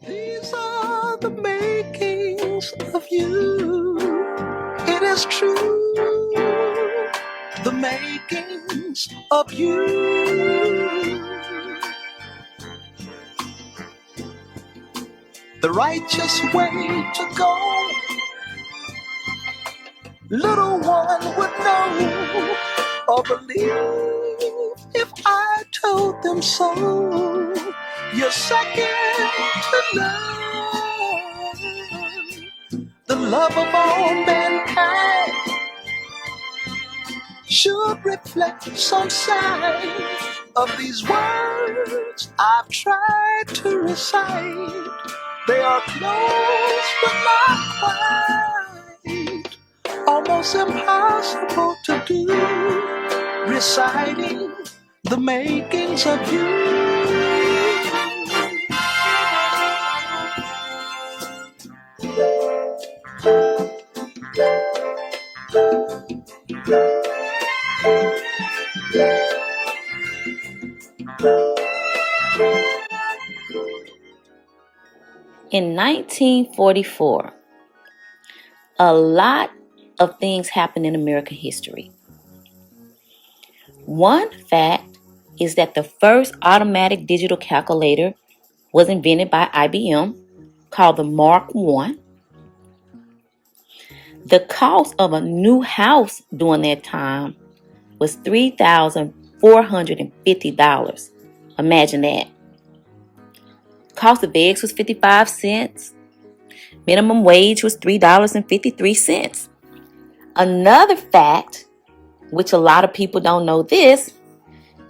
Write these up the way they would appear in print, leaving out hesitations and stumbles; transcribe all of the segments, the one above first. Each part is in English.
These are the makings of you. It is true. The makings of you. The righteous way to go. Little one would know or believe if I told them so. You're second to none. The love of all mankind should reflect some sign of these words I've tried to recite. They are close but not quite, almost impossible to do, reciting the makings of you. In 1944, a lot of things happened in American history. One fact is that the first automatic digital calculator was invented by IBM, called the Mark I. The cost of a new house during that time was $3,450. Imagine that. Cost of eggs was 55 cents. Minimum wage was $3.53. Another fact, which a lot of people don't know this,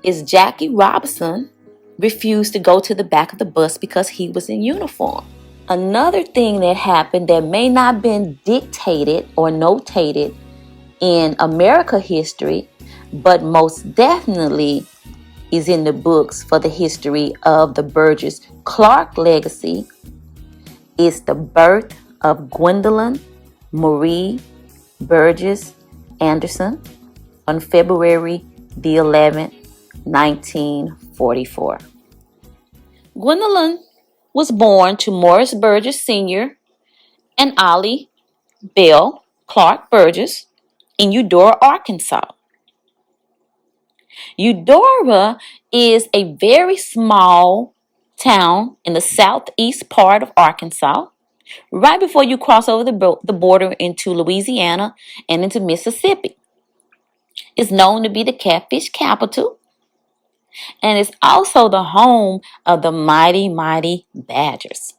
is Jackie Robinson refused to go to the back of the bus because he was in uniform. Another thing that happened that may not have been dictated or notated in America history, but most definitely is in the books for the history of the Burgess-Clark legacy, is the birth of Gwendolyn Marie Burgess-Anderson on February the 11th, 1944. Gwendolyn was born to Morris Burgess Sr. and Ollie Bell Clark Burgess in Eudora, Arkansas. Eudora is a very small town in the southeast part of Arkansas, right before you cross over the border into Louisiana and into Mississippi. It's known to be the catfish capital, and it's also the home of the mighty, mighty Badgers.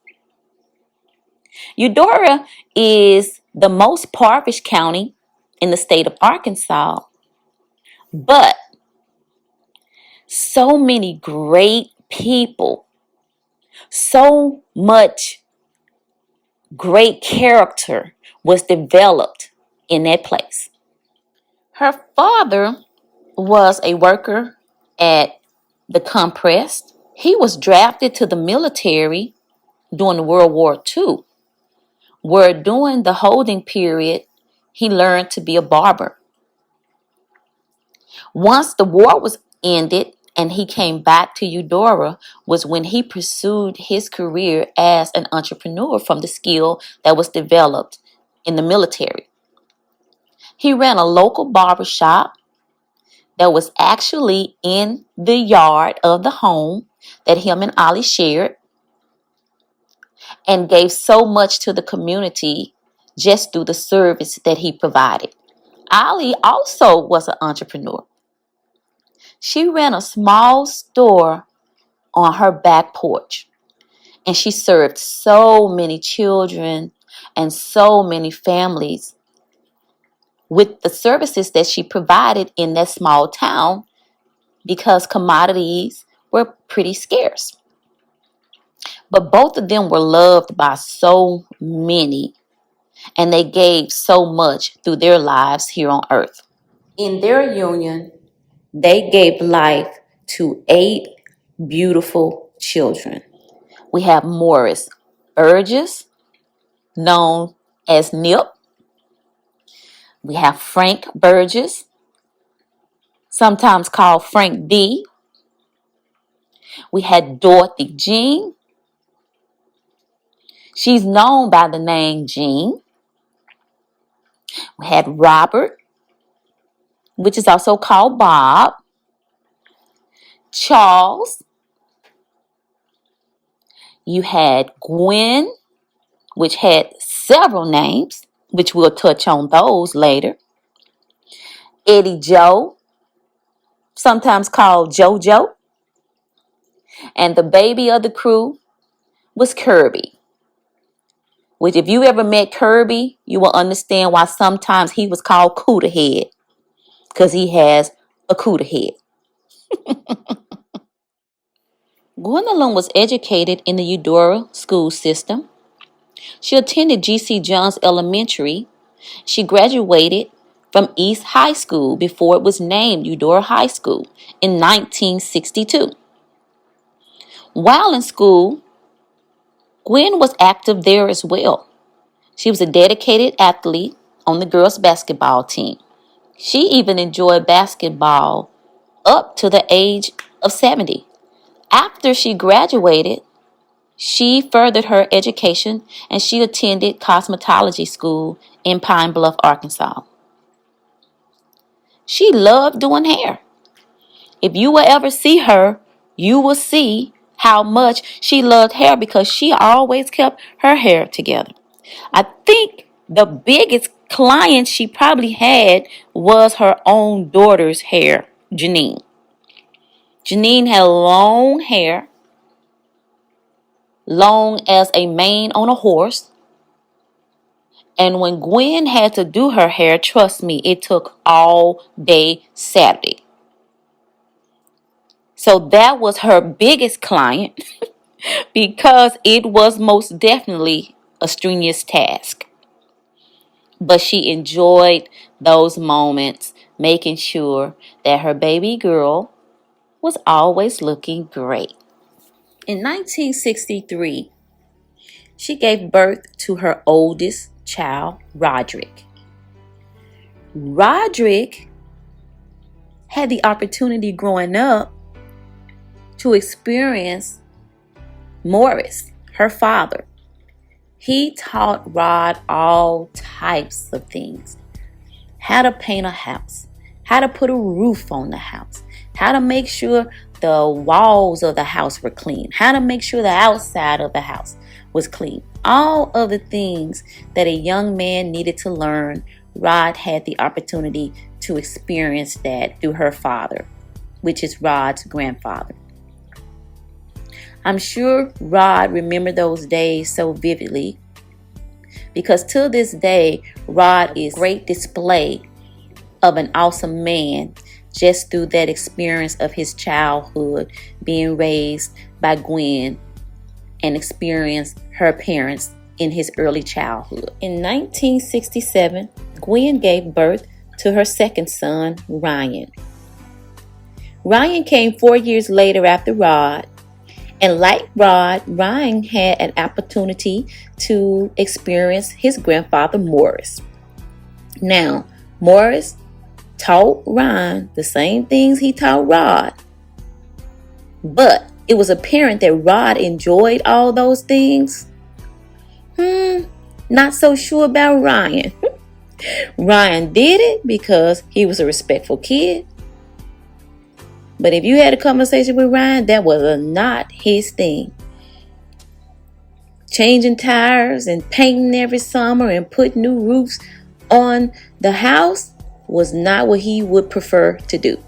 Eudora is the most impoverished county in the state of Arkansas, but so many great people, so much great character was developed in that place. Her father was a worker at the Compressed. He was drafted to the military during World War II, where during the holding period, he learned to be a barber. Once the war was ended and he came back to Eudora was when he pursued his career as an entrepreneur from the skill that was developed in the military. He ran a local barber shop that was actually in the yard of the home that him and Ollie shared, and gave so much to the community just through the service that he provided. Ollie also was an entrepreneur. She ran a small store on her back porch, and she served so many children and so many families with the services that she provided in that small town because commodities were pretty scarce. But both of them were loved by so many, and they gave so much through their lives here on earth. In their union, they gave life to 8 beautiful children. We have Morris Burgess, known as Nip. We have Frank Burgess, sometimes called Frank D. We had Dorothy Jean. She's known by the name Jean. We had Robert, which is also called Bob. Charles. You had Gwen, which had several names, which we'll touch on those later. Eddie Joe, sometimes called JoJo. And the baby of the crew was Kirby, which if you ever met Kirby, you will understand why sometimes he was called Cooter Head, because he has a cooter head. Gwendolyn was educated in the Eudora school system. She attended G.C. Johns Elementary. She graduated from East High School before it was named Eudora High School in 1962. While in school, Gwen was active there as well. She was a dedicated athlete on the girls' basketball team. She even enjoyed basketball up to the age of 70. After she graduated, she furthered her education and she attended cosmetology school in Pine Bluff, Arkansas. She loved doing hair. If you will ever see her, you will see how much she loved hair because she always kept her hair together. I think the biggest client she probably had was her own daughter's hair, Janine. Janine had long hair, long as a mane on a horse. And when Gwen had to do her hair, trust me, it took all day Saturday. So that was her biggest client because it was most definitely a strenuous task. But she enjoyed those moments, making sure that her baby girl was always looking great. In 1963, she gave birth to her oldest child, Roderick. Roderick had the opportunity growing up to experience Morris, her father. He taught Rod all types of things. How to paint a house, how to put a roof on the house, how to make sure the walls of the house were clean, how to make sure the outside of the house was clean. All of the things that a young man needed to learn, Rod had the opportunity to experience that through her father, which is Rod's grandfather. I'm sure Rod remembered those days so vividly because to this day, Rod is a great display of an awesome man just through that experience of his childhood, being raised by Gwen and experience her parents in his early childhood. In 1967, Gwen gave birth to her second son, Ryan. Ryan came 4 years later after Rod. And like Rod, Ryan had an opportunity to experience his grandfather, Morris. Now, Morris taught Ryan the same things he taught Rod. But it was apparent that Rod enjoyed all those things. Not so sure about Ryan. Ryan did it because he was a respectful kid. But if you had a conversation with Ryan, that was not his thing. Changing tires and painting every summer and putting new roofs on the house was not what he would prefer to do.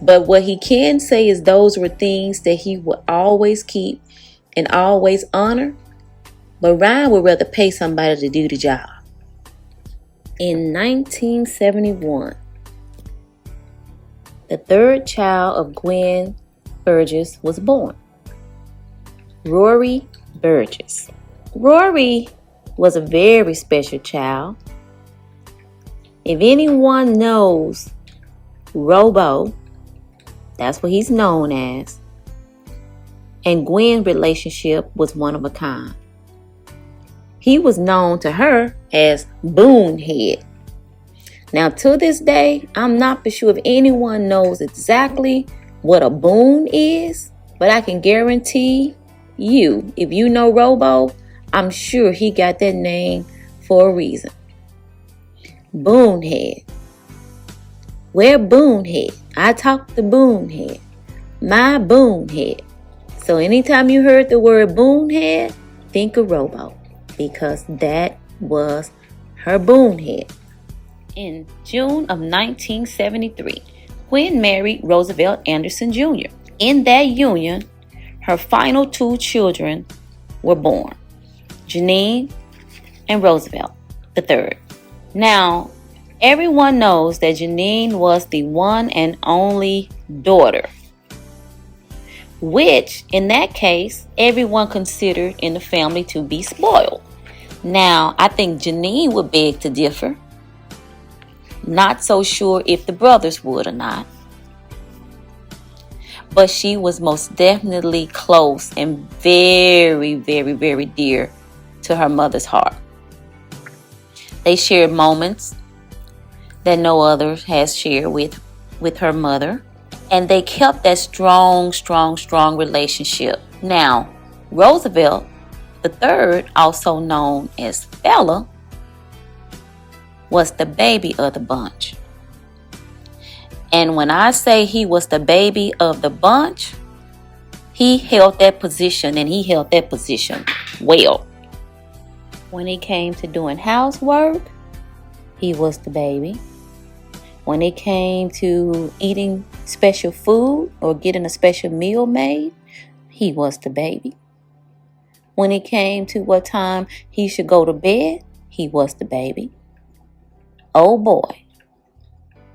But what he can say is those were things that he would always keep and always honor. But Ryan would rather pay somebody to do the job. In 1971, the third child of Gwen Burgess was born, Rory Burgess. Rory was a very special child. If anyone knows Robo, that's what he's known as, and Gwen's relationship was one of a kind. He was known to her as Boonhead. Now, to this day, I'm not for sure if anyone knows exactly what a boon is, but I can guarantee you, if you know Robo, I'm sure he got that name for a reason. Bonehead. Where Bonehead? I talk to Bonehead. My Bonehead. So anytime you heard the word Bonehead, think of Rowboat, because that was her Bonehead. In June of 1973, Gwen married Roosevelt Anderson Jr. In that union, her final two children were born, Janine and Roosevelt III. Now, everyone knows that Janine was the one and only daughter, which in that case, everyone considered in the family to be spoiled. Now, I think Janine would beg to differ. Not so sure if the brothers would or not. But she was most definitely close and very, very, very dear to her mother's heart. They shared moments that no other has shared with her mother. And they kept that strong, strong, strong relationship. Now, Roosevelt III, also known as Fella, was the baby of the bunch. And when I say he was the baby of the bunch, he held that position, and he held that position well. When it came to doing housework, he was the baby. When it came to eating special food or getting a special meal made, he was the baby. When it came to what time he should go to bed, he was the baby. Oh boy,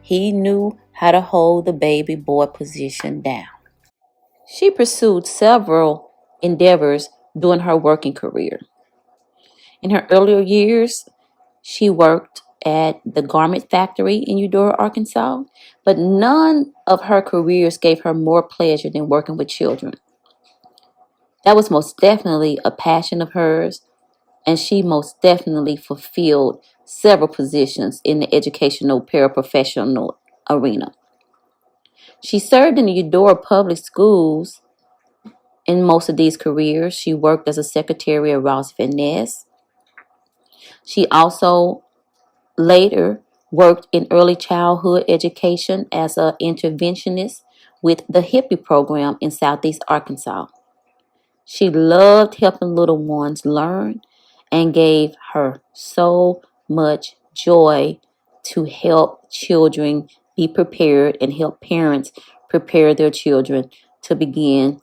he knew how to hold the baby boy position down. She pursued several endeavors during her working career. In her earlier years, she worked at the garment factory in Eudora, Arkansas, but none of her careers gave her more pleasure than working with children. That was most definitely a passion of hers, and she most definitely fulfilled several positions in the educational paraprofessional arena. She served in the Eudora public schools. In most of these careers, she worked as a secretary at Ross Van Ness. She also later worked in early childhood education as an interventionist with the Hippie program in Southeast Arkansas. She loved helping little ones learn and gave her so much joy to help children be prepared and help parents prepare their children to begin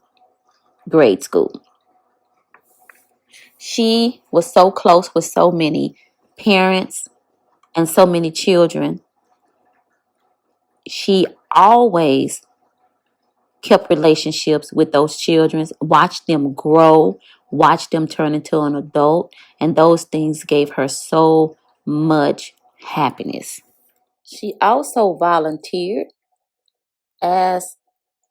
grade school. She was so close with so many parents and so many children. She always kept relationships with those children, watched them grow, watched them turn into an adult, and those things gave her so much happiness. She also volunteered as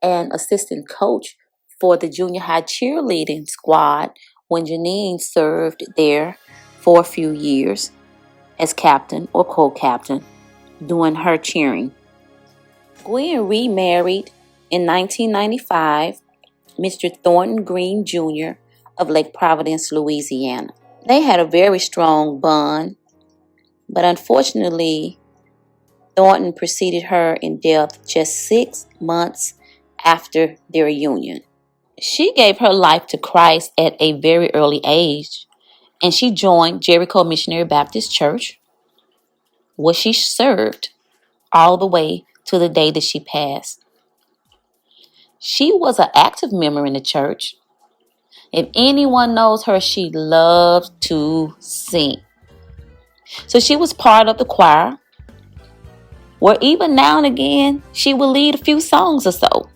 an assistant coach for the junior high cheerleading squad when Janine served there for a few years as captain or co-captain doing her cheering. Gwen remarried in 1995 Mr. Thornton Green Jr. of Lake Providence, Louisiana. They had a very strong bond, but unfortunately, Thornton preceded her in death just 6 months after their union. She gave her life to Christ at a very early age, and she joined Jericho Missionary Baptist Church, where she served all the way to the day that she passed. She was an active member in the church. If anyone knows her, she loved to sing. So she was part of the choir, where even now and again, she would lead a few songs or so.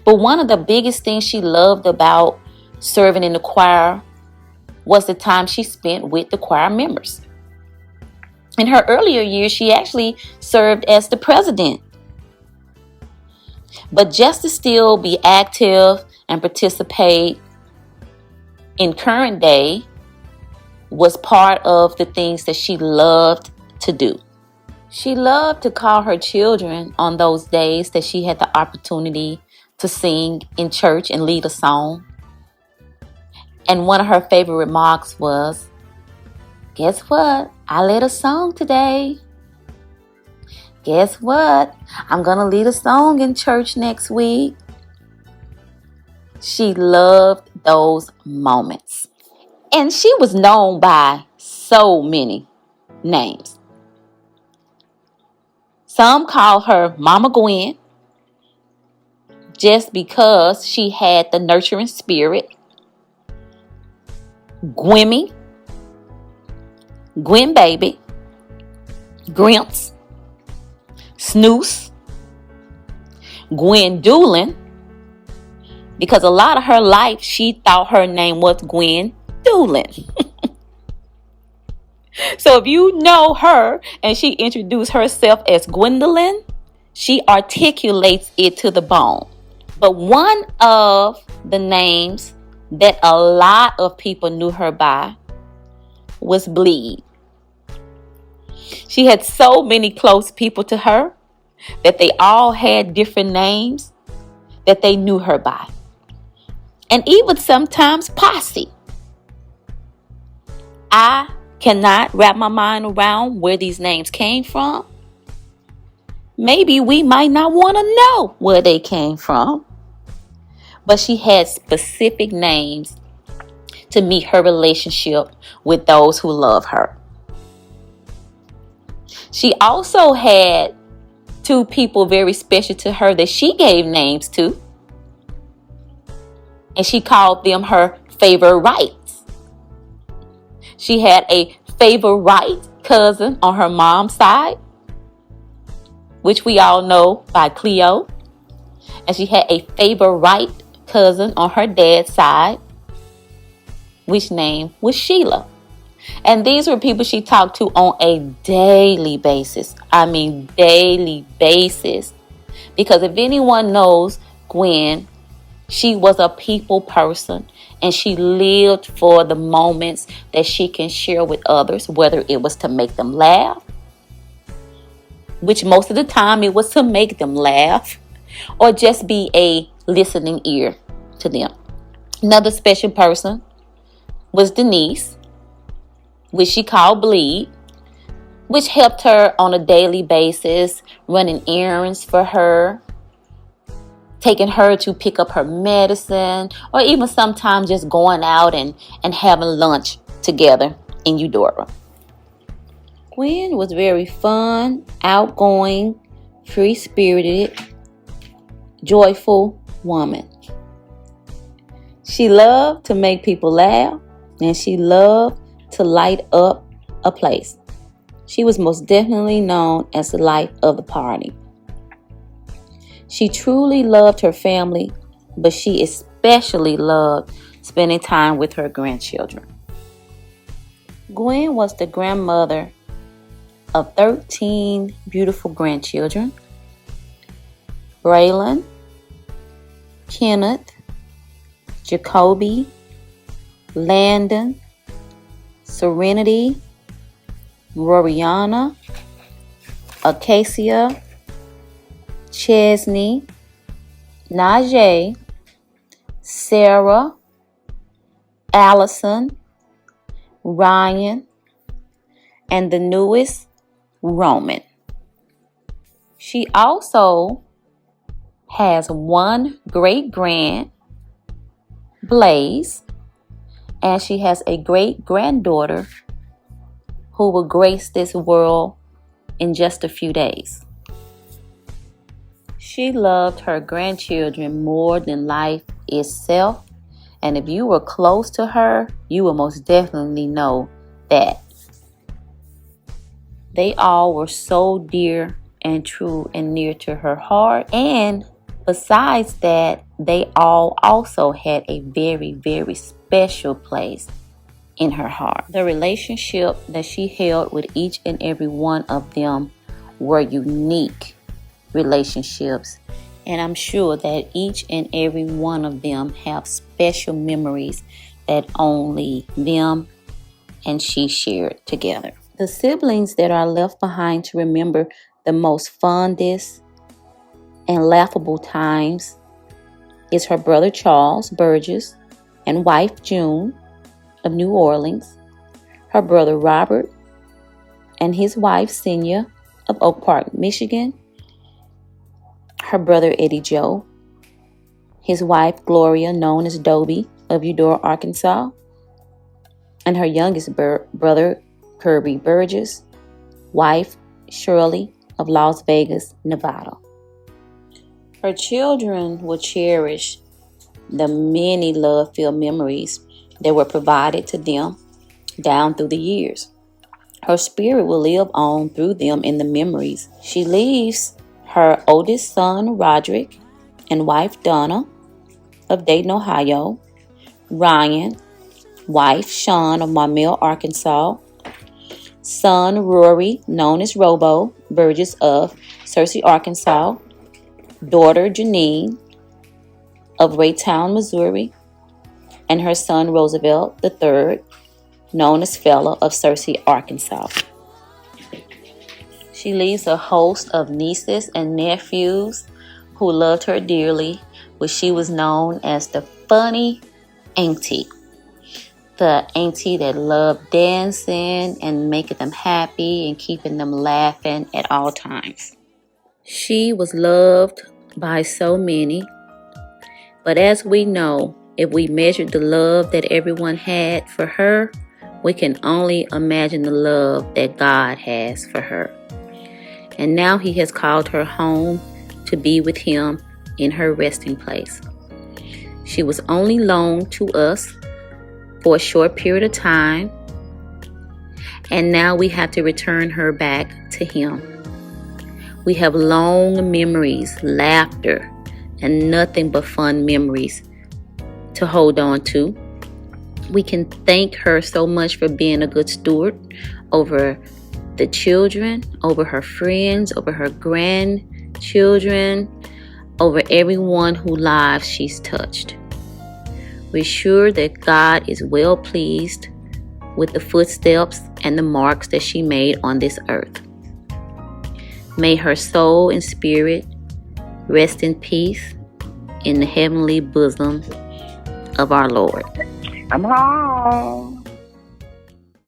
But one of the biggest things she loved about serving in the choir was the time she spent with the choir members. In her earlier years, she actually served as the president. But just to still be active and participate in current day was part of the things that she loved to do. She loved to call her children on those days that she had the opportunity to sing in church and lead a song. And one of her favorite remarks was, "Guess what? I led a song today. Guess what? I'm going to lead a song in church next week." She loved those moments. And she was known by so many names. Some call her Mama Gwen just because she had the nurturing spirit. Gwemmy, Gwen Baby, Grimps, Snooze, Gwendolyn, because a lot of her life she thought her name was Gwendolyn. So if you know her and she introduced herself as Gwendolyn, she articulates it to the bone. But one of the names that a lot of people knew her by was Bleed. She had so many close people to her that they all had different names that they knew her by. And even sometimes Posse. I cannot wrap my mind around where these names came from. Maybe we might not want to know where they came from. But she had specific names to meet her relationship with those who love her. She also had two people very special to her that she gave names to. And she called them her favorites. She had a favorite cousin on her mom's side, which we all know by Cleo. And she had a favorite cousin on her dad's side, which name was Sheila. And these were people she talked to on a daily basis. I mean, daily basis. Because if anyone knows Gwen, she was a people person and she lived for the moments that she can share with others, whether it was to make them laugh, which most of the time it was to make them laugh, or just be a listening ear to them. Another special person was Denise, which she called Bleed, which helped her on a daily basis, running errands for her, taking her to pick up her medicine, or even sometimes just going out and having lunch together in Eudora. Gwen was very fun, outgoing, free-spirited, joyful woman. She loved to make people laugh, and she loved to light up a place. She was most definitely known as the life of the party. She truly loved her family, but she especially loved spending time with her grandchildren. Gwen was the grandmother of 13 beautiful grandchildren: Braylon, Kenneth, Jacoby, Landon, Serenity, Roriana, Acacia, Chesney, Najee, Sarah, Allison, Ryan, and the newest, Roman. She also has one great-grand, Blaze, and she has a great-granddaughter who will grace this world in just a few days. She loved her grandchildren more than life itself, and if you were close to her, you will most definitely know that. They all were so dear and true and near to her heart, and besides that, they all also had a very, very special place in her heart. The relationship that she held with each and every one of them were unique relationships, and I'm sure that each and every one of them have special memories that only them and she shared together. The siblings that are left behind to remember the most fondest and laughable times is her brother Charles Burgess, and wife June of New Orleans, her brother Robert and his wife Senya of Oak Park, Michigan, her brother Eddie Joe, his wife Gloria, known as Dobie of Eudora, Arkansas, and her youngest brother Kirby Burgess, wife Shirley of Las Vegas, Nevada. Her children will cherish the many love-filled memories that were provided to them down through the years. Her spirit will live on through them in the memories. She leaves her oldest son, Roderick, and wife, Donna, of Dayton, Ohio, Ryan, wife, Sean, of Maumelle, Arkansas, son, Rory, known as Robo Burgess of Searcy, Arkansas, daughter, Janine, of Raytown, Missouri, and her son, Roosevelt III, known as Fella of Searcy, Arkansas. She leaves a host of nieces and nephews who loved her dearly, which she was known as the funny auntie. The auntie that loved dancing and making them happy and keeping them laughing at all times. She was loved by so many, but as we know, if we measured the love that everyone had for her, we can only imagine the love that God has for her. And now He has called her home to be with Him in her resting place. She was only loaned to us for a short period of time, and now we have to return her back to Him. We have long memories, laughter, and nothing but fun memories to hold on to. We can thank her so much for being a good steward over the children, over her friends, over her grandchildren, over everyone whose lives she's touched. We're sure that God is well pleased with the footsteps and the marks that she made on this earth. May her soul and spirit rest in peace in the heavenly bosom of our Lord. I'm home.